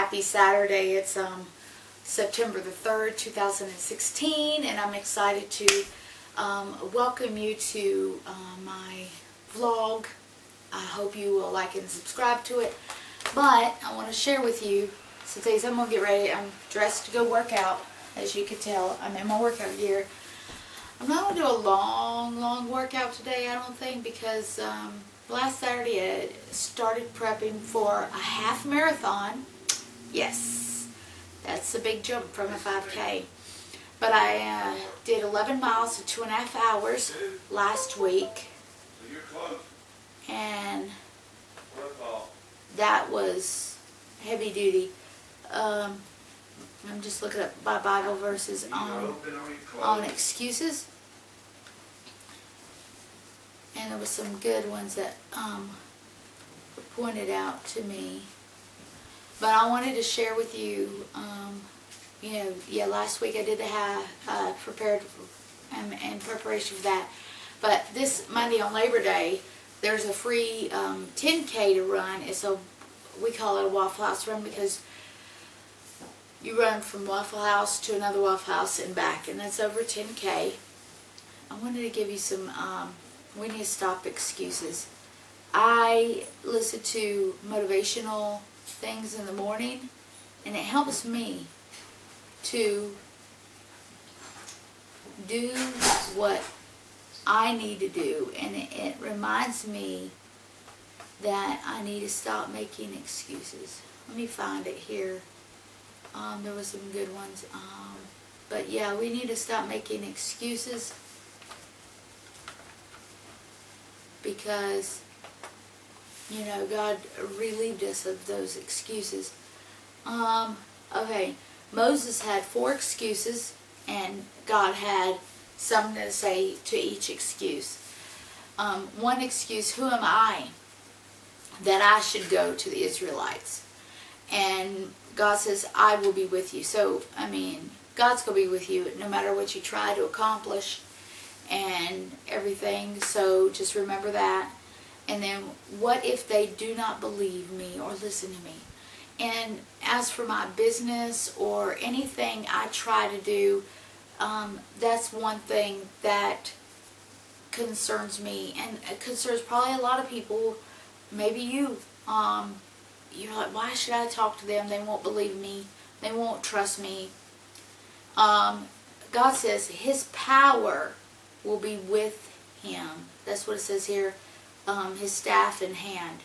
happy Saturday. It's September the 3rd, 2016, and I'm excited to welcome you to my vlog. I hope you will like and subscribe to it. But I want to share with you, so today I'm going to get ready. I'm dressed to go work out. As you can tell, I'm in my workout gear. I'm not going to do a long workout today, I don't think, because last Saturday I started prepping for a half marathon. Yes, that's a big jump from a 5K. But I did 11 miles in 2.5 hours last week. And that was heavy duty. I'm just looking up my Bible verses on excuses. And there were some good ones that were pointed out to me. But I wanted to share with you, last week I did have prepared in preparation for that. But this Monday on Labor Day, there's a free 10K to run. We call it a Waffle House run because you run from Waffle House to another Waffle House and back, and that's over 10K. I wanted to give you some, we need to stop excuses. I listen to motivational things in the morning, and it helps me to do what I need to do, and it reminds me that I need to stop making excuses. Let me find it here. There was some good ones. But yeah, we need to stop making excuses because, God relieved us of those excuses. Okay, Moses had 4 excuses and God had something to say to each excuse. One excuse, who am I that I should go to the Israelites? And God says, I will be with you. So, God's going to be with you no matter what you try to accomplish and everything. So just remember that. And then, what if they do not believe me or listen to me? And as for my business or anything I try to do, that's one thing that concerns me. And it concerns probably a lot of people, maybe you. You're like, why should I talk to them? They won't believe me. They won't trust me. God says His power will be with him. That's what it says here. His staff in hand.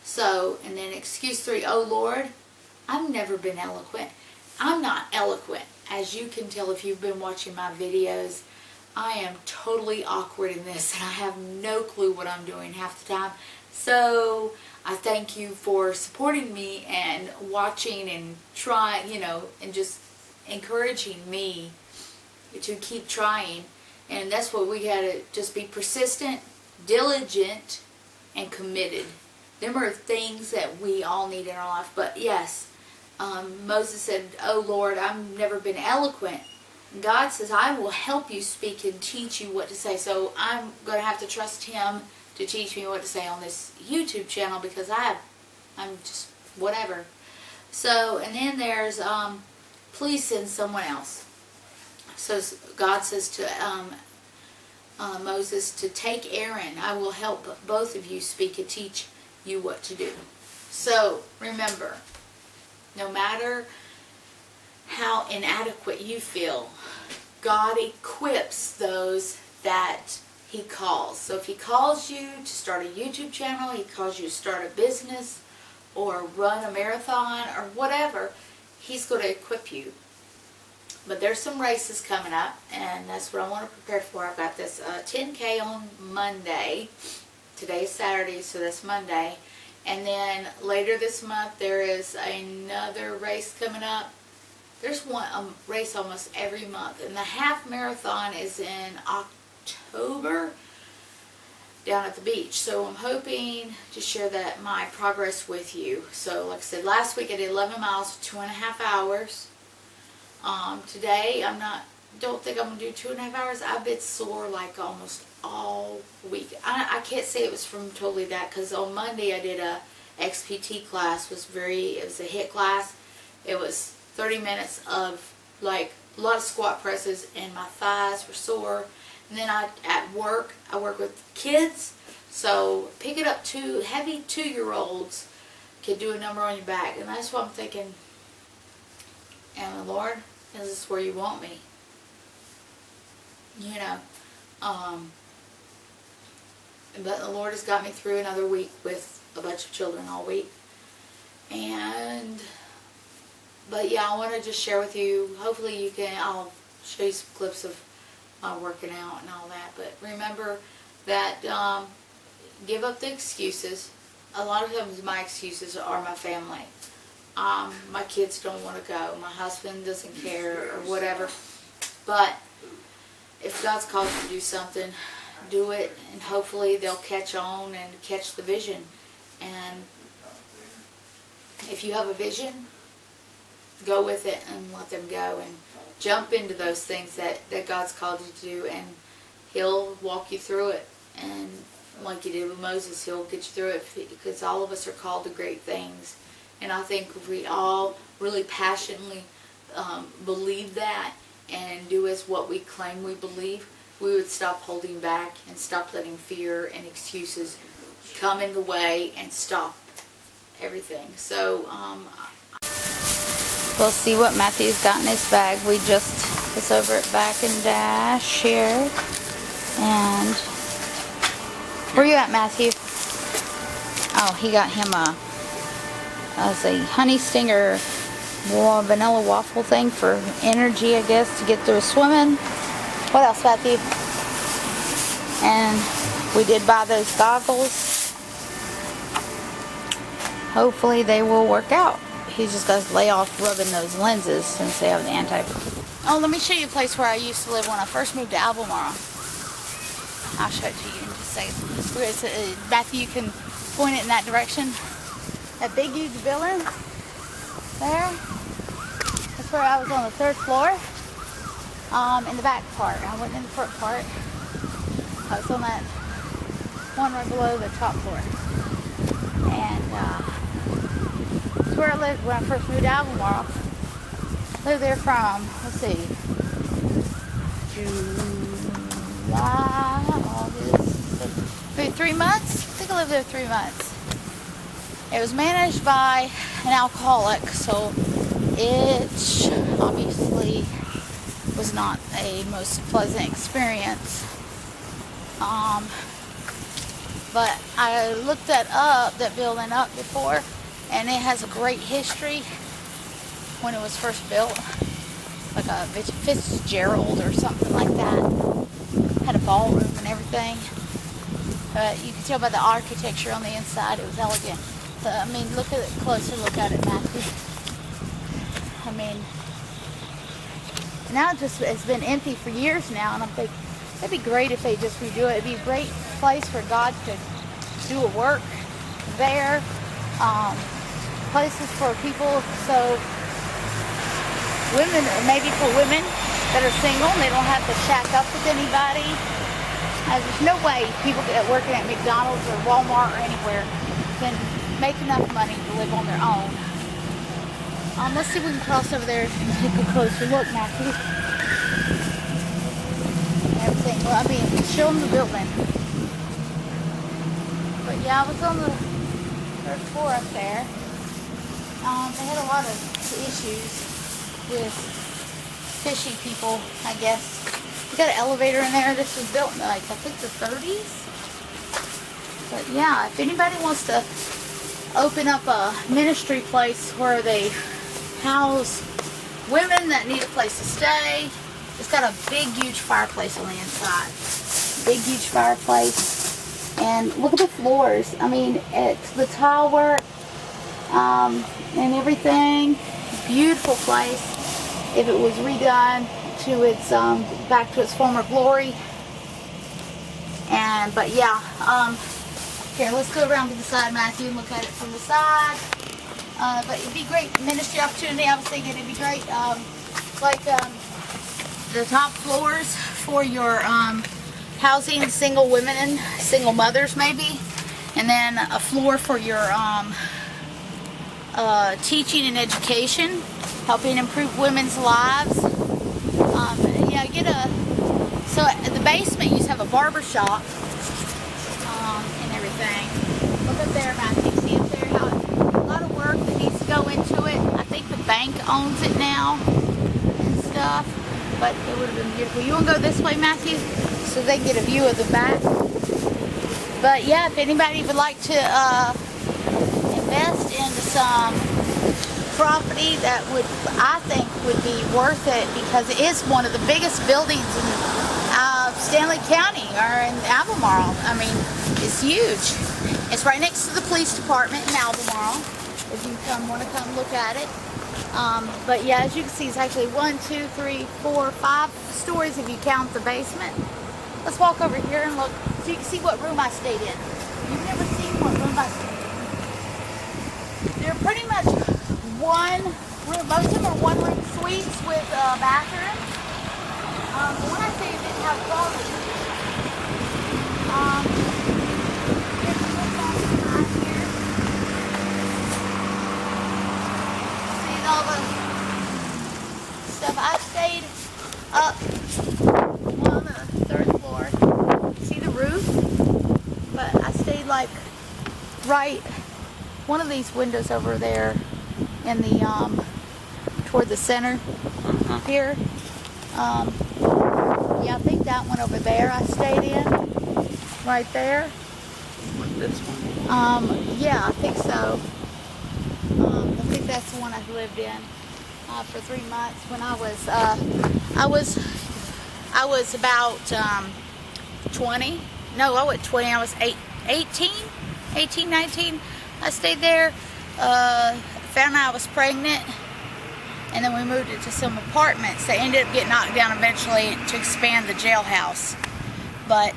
So, and then excuse 3. Oh Lord, I've never been eloquent. I'm not eloquent. As you can tell if you've been watching my videos, I am totally awkward in this, and I have no clue what I'm doing half the time. So I thank you for supporting me and watching and trying, and just encouraging me to keep trying. And that's what we gotta just be persistent, diligent, and committed. Them are things that we all need in our life. But yes, Moses said, oh Lord, I've never been eloquent. God says, I will help you speak and teach you what to say. So I'm going to have to trust Him to teach me what to say on this YouTube channel because I'm just whatever. So, and then there's, please send someone else. So God says to Moses to take Aaron. I will help both of you speak and teach you what to do. So remember, no matter how inadequate you feel, God equips those that He calls. So if He calls you to start a YouTube channel, He calls you to start a business or run a marathon or whatever, He's going to equip you. But there's some races coming up, and that's what I want to prepare for. I've got this 10K on Monday. Today is Saturday, so that's Monday. And then later this month there is another race coming up. There's a race almost every month. And the half marathon is in October down at the beach. So I'm hoping to share my progress with you. So like I said, last week I did 11 miles, 2.5 hours. Today don't think I'm going to do 2.5 hours. I've been sore like almost all week. I can't say it was from totally that because on Monday I did a XPT class was it was a HIIT class. It was 30 minutes of like a lot of squat presses, and my thighs were sore. And then at work, I work with kids, so picking up two heavy 2-year-olds can do a number on your back. And that's what I'm thinking, and Lord, is this where you want me? You know, but the Lord has got me through another week with a bunch of children all week. But yeah, I want to just share with you, hopefully I'll show you some clips of my working out and all that. But remember that, give up the excuses. A lot of times my excuses are my family. My kids don't want to go. My husband doesn't care or whatever. But if God's called you to do something, do it, and hopefully they'll catch on and catch the vision. And if you have a vision, go with it and let them go and jump into those things that God's called you to do, and He'll walk you through it. And like He did with Moses, He'll get you through it, because all of us are called to great things. And I think if we all really passionately believe that and do as what we claim we believe, we would stop holding back and stop letting fear and excuses come in the way and stop everything. So we'll see what Matthew's got in his bag. It's over at Back and Dash here. And where you at, Matthew? Oh, he got him a honey stinger vanilla waffle thing for energy, I guess, to get through swimming. What else, Matthew? And we did buy those goggles. Hopefully they will work out. He's just got to lay off rubbing those lenses since they have the Oh, let me show you a place where I used to live when I first moved to Albemarle. I'll show it to you in just a second. Matthew, you can point it in that direction. That big, huge building there. That's where I was on the 3rd floor. In the back part. I wasn't in the front part. I was on that one right below the top floor. And that's where I lived when I first moved to Albemarle. Lived there from, let's see, July, August, maybe 3 months? I think I lived there 3 months. It was managed by an alcoholic, so it obviously was not a most pleasant experience. But I looked that building up before, and it has a great history. When it was first built, like a Fitzgerald or something like that. Had a ballroom and everything. But you can tell by the architecture on the inside, it was elegant. So, I mean, closer look at it, Matthew. I mean, now it's been empty for years now, and I'm thinking, it'd be great if they just redo it. It'd be a great place for God to do a work there. Places for people, so women, maybe for women that are single, and they don't have to shack up with anybody. There's no way people working at McDonald's or Walmart or anywhere can make enough money to live on their own. Let's see if we can cross over there and take a closer look, Matthew. Everything. Well, I mean, show them the building. But yeah, I was on the 3rd floor up there. They had a lot of issues with fishy people, I guess. We got an elevator in there. This was built in, like, I think the 30s. But yeah, if anybody wants to open up a ministry place where they house women that need a place to stay, it's got a big, huge fireplace on the inside. Big, huge fireplace. And look at the floors. I mean, it's the tile work and everything. Beautiful place. If it was redone to its back to its former glory. But yeah, here, let's go around to the side, Matthew, and look at it from the side. But it'd be great ministry opportunity. I was thinking it'd be great, the top floors for your housing single women and single mothers, maybe. And then a floor for your teaching and education, helping improve women's lives. Yeah, so at the basement you just have a barber shop and everything. Look up there, Matthew. See up there how a lot of work that needs to go into it. I think the bank owns it now and stuff, but it would have been beautiful. You want to go this way, Matthew, so they can get a view of the back? But yeah, if anybody would like to invest into some property that I think would be worth it, because it is one of the biggest buildings in Stanley County or in Albemarle. I mean, it's huge. It's right next to the police department in Albemarle, if you want to come look at it. But yeah, as you can see, it's actually 1, 2, 3, 4, 5 stories if you count the basement. Let's walk over here and look so you can see what room I stayed in. You've never seen what room I stayed in. They're pretty much one room. Most of them are one room suites with bathrooms. The one I stayed in didn't have closets. Here's the look on the side here. See all the stuff. I stayed up on the 3rd floor. See the roof? But I stayed like right one of these windows over there in the toward the center here. Yeah, I think that one over there I stayed in, right there. This one? Yeah, I think so. I think that's the one I lived in for 3 months when I was about 20. No, I wasn't 20. I was 18, 19. I stayed there. Found out I was pregnant, and then we moved into some apartments. They ended up getting knocked down eventually to expand the jailhouse. But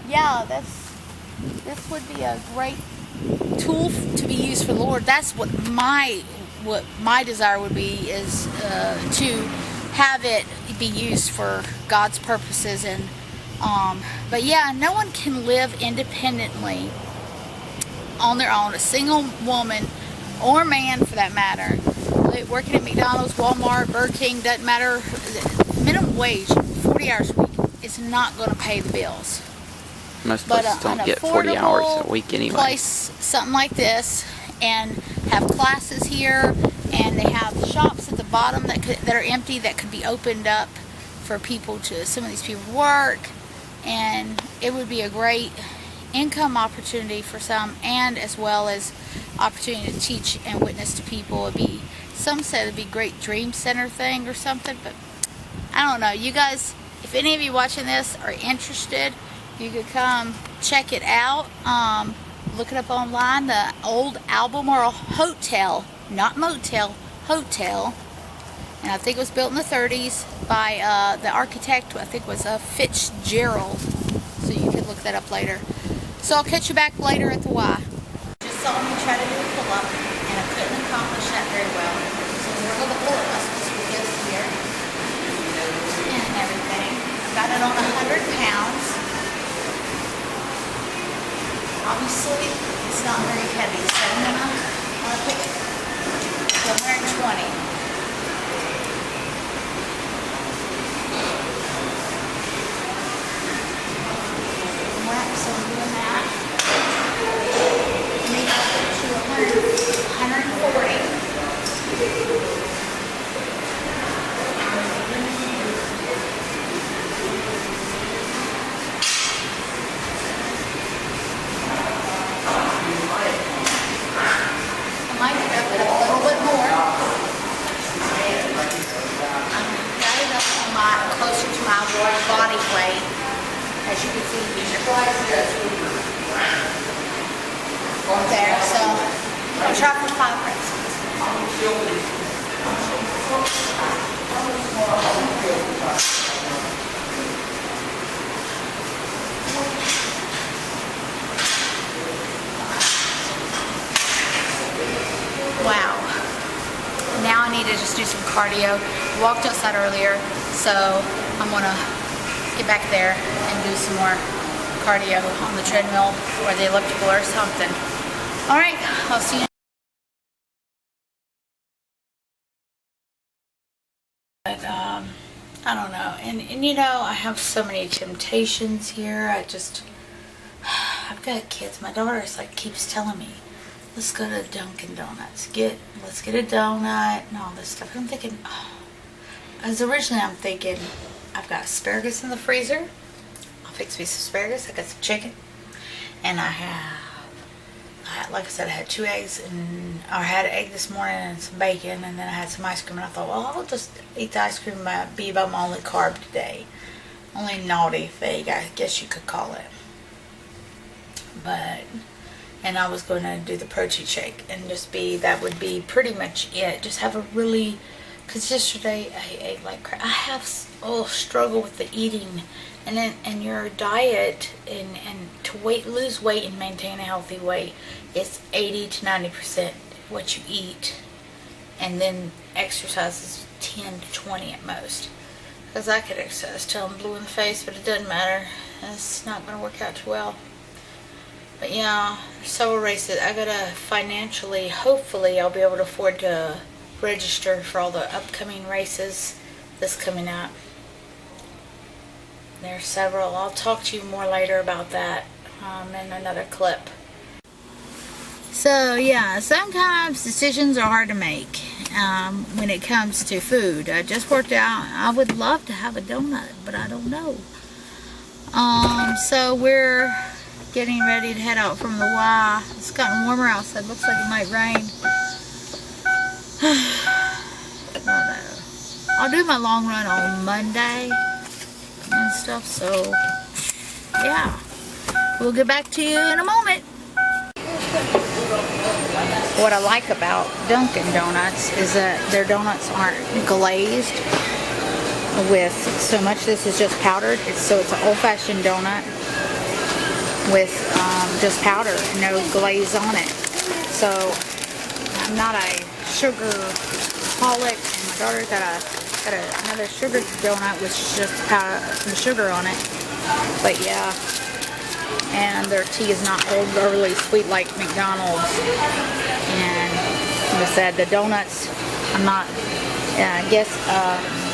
yeah, this would be a great tool to be used for the Lord. That's what my desire would be, is to have it be used for God's purposes. And but yeah, no one can live independently on their own. A single woman or man, for that matter, working at McDonald's, Walmart, Burger King, doesn't matter. Minimum wage, 40 hours a week, is not going to pay the bills. Most places don't get 40 hours a week anyway. Place something like this, and have classes here, and they have shops at the bottom that are empty that could be opened up for people to, some of these people work, and it would be a great income opportunity for some, and as well as opportunity to teach and witness to people. Some said it'd be a great dream center thing or something, but I don't know. You guys, if any of you watching this are interested, you could come check it out. Look it up online. The old Albemarle Hotel, not motel, hotel, and I think it was built in the 30s by the architect. I think was Fitzgerald. So you could look that up later. So I'll catch you back later at the Y. Just saw me try to do a pull-up, and I couldn't accomplish that very well. So we're going to pull it up this here and everything. I got it on 100 pounds. Obviously, it's not very heavy, so I'm going to pick it to 120. So I'm doing that. Maybe I'll put it to 140. I might wrap it up a little bit more. Got it up closer to my body weight. As you can see there, so I'll try for 5 reps. Wow. Now I need to just do some cardio. Walked outside earlier, so I'm gonna get back there and do some more cardio on the treadmill or the elliptical or something. All right, I'll see you. But, I don't know. And you know, I have so many temptations here. I've got kids. My daughter is like, keeps telling me, let's go to Dunkin' Donuts. Let's get a donut and all this stuff. I'm thinking, as originally I'm thinking, I've got asparagus in the freezer. I'll fix me some asparagus. I got some chicken. And like I said, I had 2 eggs, and I had an egg this morning and some bacon, and then I had some ice cream, and I thought, well, I'll just eat the ice cream, be about my only carb today. Only naughty thing, I guess you could call it. And I was going to do the protein shake, and that would be pretty much it. Just have a really, because yesterday I ate like crap. I have struggle with the eating, and your diet and to lose weight and maintain a healthy weight is 80 to 90% what you eat, and then exercise is 10 to 20 at most. Because I could exercise till I'm blue in the face, but it doesn't matter. It's not going to work out too well. But yeah, several races. I gotta financially, hopefully I'll be able to afford to register for all the upcoming races that's coming up. There's several. I'll talk to you more later about that in another clip. So yeah, sometimes decisions are hard to make when it comes to food. I just worked out. I would love to have a donut, but I don't know. So we're getting ready to head out from the Y. It's gotten warmer outside. Looks like it might rain. I don't know. I'll do my long run on Monday and stuff. So yeah, we'll get back to you in a moment. What I like about Dunkin' Donuts is that their donuts aren't glazed with so much. This is just powdered. So it's an old-fashioned donut with just powder, no glaze on it. So I'm not a sugar holic, and my daughter got another sugar donut with just powder, some sugar on it. But yeah, and their tea is not overly sweet like McDonald's. And like I said, the donuts, I'm not, I guess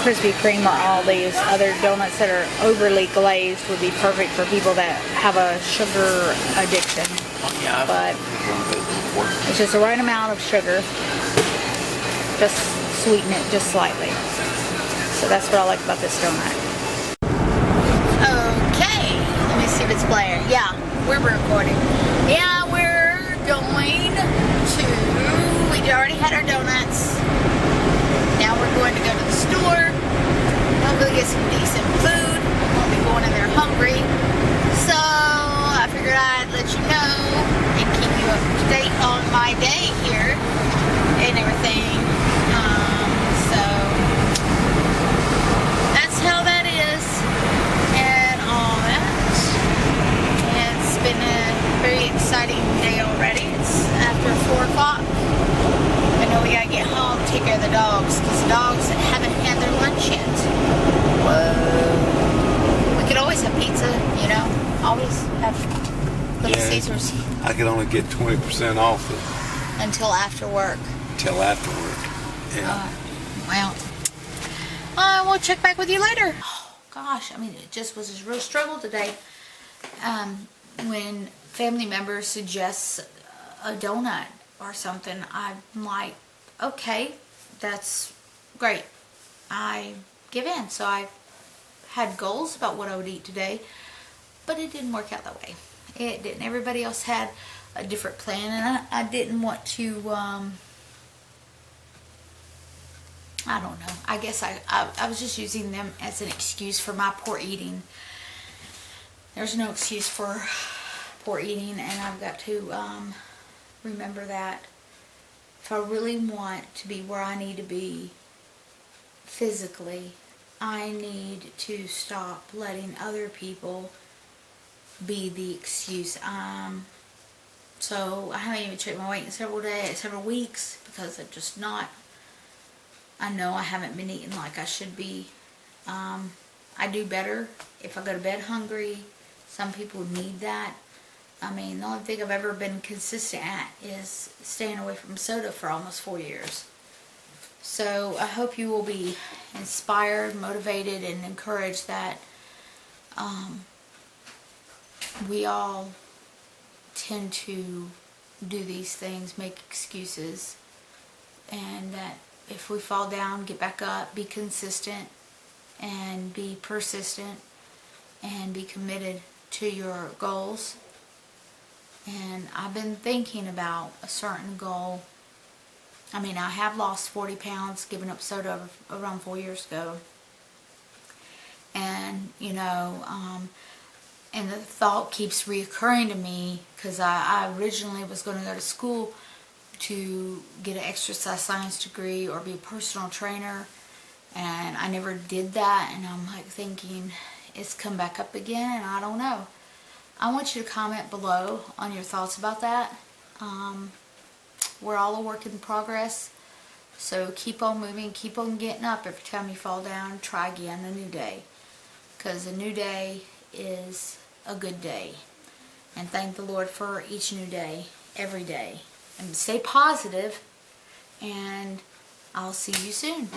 Krispy Kreme or all these other donuts that are overly glazed would be perfect for people that have a sugar addiction. But it's just the right amount of sugar. Just sweeten it just slightly. So that's what I like about this donut. Okay, let me see if it's playing. Yeah, we're recording. Yeah, we're going to, we already had our donuts. Now we're going to go to the store, hopefully get some decent food. Won't be going in there hungry. So I figured I'd let you know and keep you up to date on my day here and everything. So that's how that is and all that. It's been a very exciting day already. It's after 4 o'clock. I know we gotta get home, take care of the dogs, because the dogs haven't had their lunch yet. Whoa. We could always have pizza, you know, always have Little Caesars. I could only get 20% off it. Until after work. Till after work, yeah. Well, we'll check back with you later. Oh, gosh, I mean, it just was a real struggle today. When family members suggest a donut or something, I'm like, okay, that's great. I give in. So I had goals about what I would eat today, but it didn't work out that way. It didn't. Everybody else had a different plan, and I didn't want to, I don't know. I guess I was just using them as an excuse for my poor eating. There's no excuse for poor eating, and I've got to remember that if I really want to be where I need to be physically, I need to stop letting other people be the excuse. So I haven't even checked my weight in several weeks because I'm just not. I know I haven't been eating like I should be. I do better if I go to bed hungry, Some people need that. I mean, the only thing I've ever been consistent at is staying away from soda for almost 4 years. So I hope you will be inspired, motivated, and encouraged that we all tend to do these things, make excuses, and that if we fall down, get back up, be consistent, and be persistent, and be committed to your goals. And I've been thinking about a certain goal. I mean, I have lost 40 pounds, giving up soda around 4 years ago. And, you know, and the thought keeps reoccurring to me, because I originally was going to go to school to get an exercise science degree or be a personal trainer, and I never did that. And I'm like thinking, it's come back up again, and I don't know. I want you to comment below on your thoughts about that. We're all a work in progress, so keep on moving, keep on getting up. Every time you fall down, try again, a new day, because a new day is a good day. And thank the Lord for each new day, every day. And stay positive, and I'll see you soon.